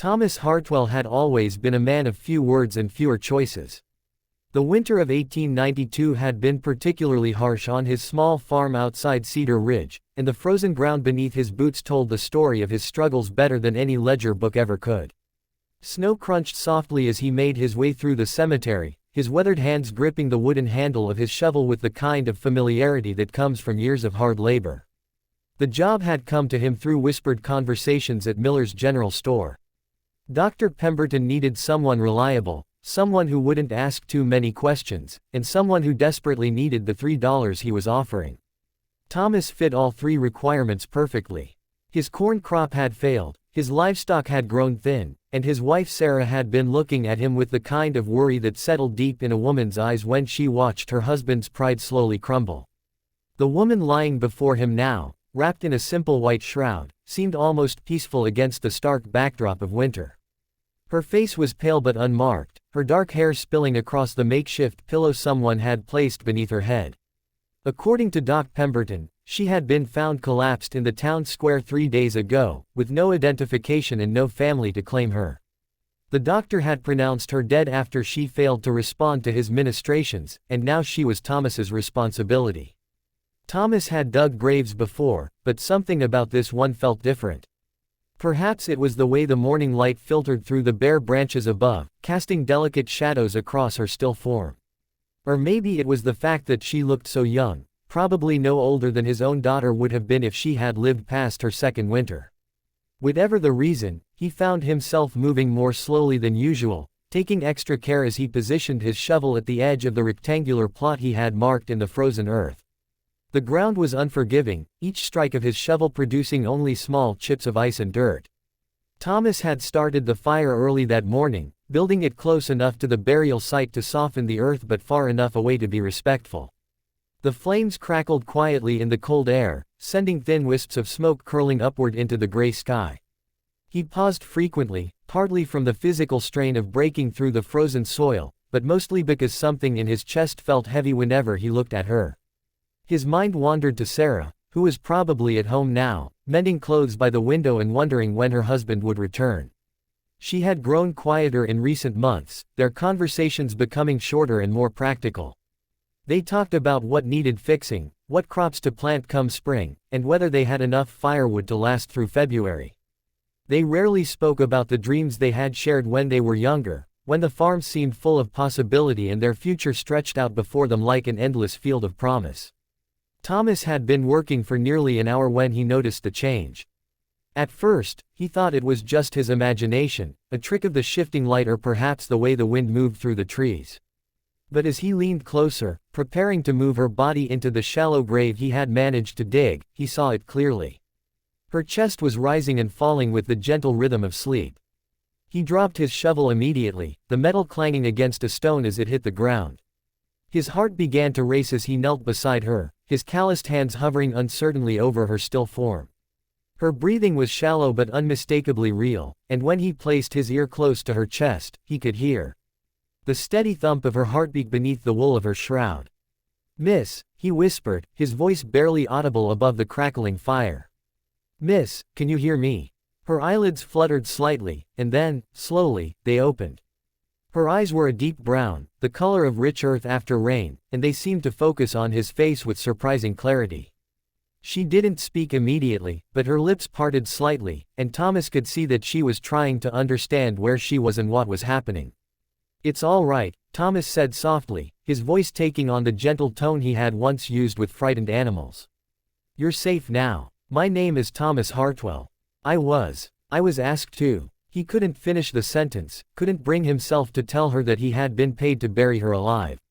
Thomas Hartwell had always been a man of few words and fewer choices. The winter of 1892 had been particularly harsh on his small farm outside Cedar Ridge, and the frozen ground beneath his boots told the story of his struggles better than any ledger book ever could. Snow crunched softly as he made his way through the cemetery, his weathered hands gripping the wooden handle of his shovel with the kind of familiarity that comes from years of hard labor. The job had come to him through whispered conversations at Miller's General Store. Dr. Pemberton needed someone reliable, someone who wouldn't ask too many questions, and someone who desperately needed the $3 he was offering. Thomas fit all three requirements perfectly. His corn crop had failed, his livestock had grown thin, and his wife Sarah had been looking at him with the kind of worry that settled deep in a woman's eyes when she watched her husband's pride slowly crumble. The woman lying before him now, wrapped in a simple white shroud, seemed almost peaceful against the stark backdrop of winter. Her face was pale but unmarked, her dark hair spilling across the makeshift pillow someone had placed beneath her head. According to Doc Pemberton, she had been found collapsed in the town square 3 days ago, with no identification and no family to claim her. The doctor had pronounced her dead after she failed to respond to his ministrations, and now she was Thomas's responsibility. Thomas had dug graves before, but something about this one felt different. Perhaps it was the way the morning light filtered through the bare branches above, casting delicate shadows across her still form. Or maybe it was the fact that she looked so young, probably no older than his own daughter would have been if she had lived past her second winter. Whatever the reason, he found himself moving more slowly than usual, taking extra care as he positioned his shovel at the edge of the rectangular plot he had marked in the frozen earth. The ground was unforgiving, each strike of his shovel producing only small chips of ice and dirt. Thomas had started the fire early that morning, building it close enough to the burial site to soften the earth but far enough away to be respectful. The flames crackled quietly in the cold air, sending thin wisps of smoke curling upward into the gray sky. He paused frequently, partly from the physical strain of breaking through the frozen soil, but mostly because something in his chest felt heavy whenever he looked at her. His mind wandered to Sarah, who was probably at home now, mending clothes by the window and wondering when her husband would return. She had grown quieter in recent months, their conversations becoming shorter and more practical. They talked about what needed fixing, what crops to plant come spring, and whether they had enough firewood to last through February. They rarely spoke about the dreams they had shared when they were younger, when the farm seemed full of possibility and their future stretched out before them like an endless field of promise. Thomas had been working for nearly an hour when he noticed the change. At first, he thought it was just his imagination, a trick of the shifting light or perhaps the way the wind moved through the trees. But as he leaned closer, preparing to move her body into the shallow grave he had managed to dig, he saw it clearly. Her chest was rising and falling with the gentle rhythm of sleep. He dropped his shovel immediately, the metal clanging against a stone as it hit the ground. His heart began to race as he knelt beside her, his calloused hands hovering uncertainly over her still form. Her breathing was shallow but unmistakably real, and when he placed his ear close to her chest, he could hear the steady thump of her heartbeat beneath the wool of her shroud. "Miss," he whispered, his voice barely audible above the crackling fire. "Miss, can you hear me?" Her eyelids fluttered slightly, and then, slowly, they opened. Her eyes were a deep brown, the color of rich earth after rain, and they seemed to focus on his face with surprising clarity. She didn't speak immediately, but her lips parted slightly, and Thomas could see that she was trying to understand where she was and what was happening. "It's all right," Thomas said softly, his voice taking on the gentle tone he had once used with frightened animals. "You're safe now. My name is Thomas Hartwell. I was asked to." He couldn't finish the sentence, couldn't bring himself to tell her that he had been paid to bury her alive.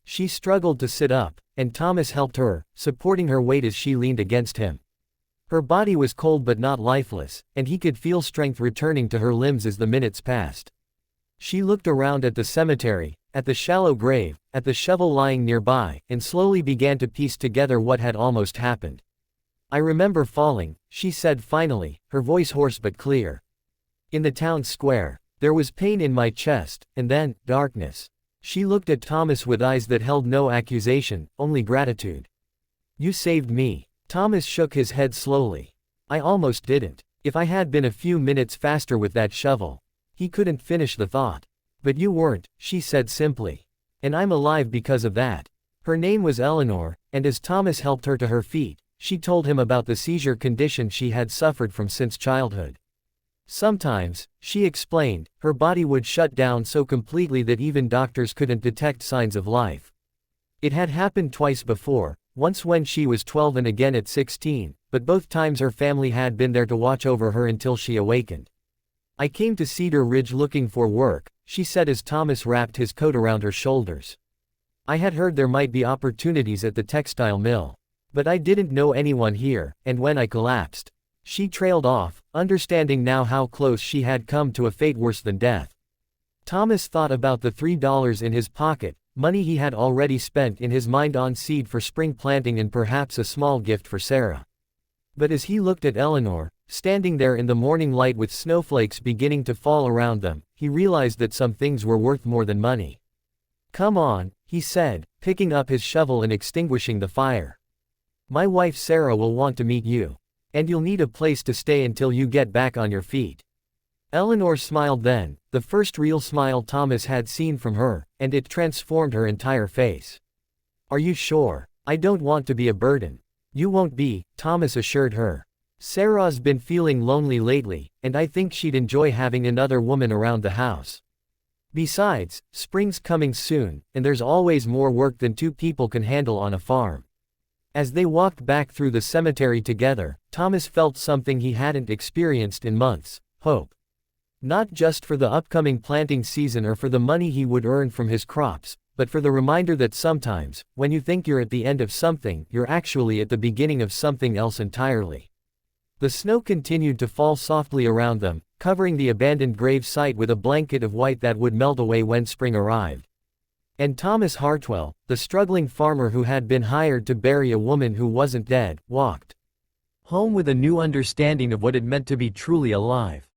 She struggled to sit up, and Thomas helped her, supporting her weight as she leaned against him. Her body was cold but not lifeless, and he could feel strength returning to her limbs as the minutes passed. She looked around at the cemetery, at the shallow grave, at the shovel lying nearby, and slowly began to piece together what had almost happened. "I remember falling," she said finally, her voice hoarse but clear. "In the town square. There was pain in my chest, and then, darkness." She looked at Thomas with eyes that held no accusation, only gratitude. "You saved me." Thomas shook his head slowly. "I almost didn't." If I had been a few minutes faster with that shovel. He couldn't finish the thought. But you weren't, she said simply. And I'm alive because of that. Her name was Eleanor, and as Thomas helped her to her feet, she told him about the seizure condition she had suffered from since childhood. Sometimes, she explained, her body would shut down so completely that even doctors couldn't detect signs of life. It had happened twice before, once when she was 12 and again at 16, but both times her family had been there to watch over her until she awakened. I came to Cedar Ridge looking for work, she said as Thomas wrapped his coat around her shoulders. I had heard there might be opportunities at the textile mill. But I didn't know anyone here, and when I collapsed. She trailed off, understanding now how close she had come to a fate worse than death. Thomas thought about the $3 in his pocket, money he had already spent in his mind on seed for spring planting and perhaps a small gift for Sarah. But as he looked at Eleanor, standing there in the morning light with snowflakes beginning to fall around them, he realized that some things were worth more than money. Come on, he said, picking up his shovel and extinguishing the fire. My wife Sarah will want to meet you. And you'll need a place to stay until you get back on your feet. Eleanor smiled then, the first real smile Thomas had seen from her, and it transformed her entire face. Are you sure? I don't want to be a burden. You won't be, Thomas assured her. Sarah's been feeling lonely lately, and I think she'd enjoy having another woman around the house. Besides, spring's coming soon, and there's always more work than two people can handle on a farm. As they walked back through the cemetery together, Thomas felt something he hadn't experienced in months: hope. Not just for the upcoming planting season or for the money he would earn from his crops, but for the reminder that sometimes, when you think you're at the end of something, you're actually at the beginning of something else entirely. The snow continued to fall softly around them, covering the abandoned grave site with a blanket of white that would melt away when spring arrived. And Thomas Hartwell, the struggling farmer who had been hired to bury a woman who wasn't dead, walked home with a new understanding of what it meant to be truly alive.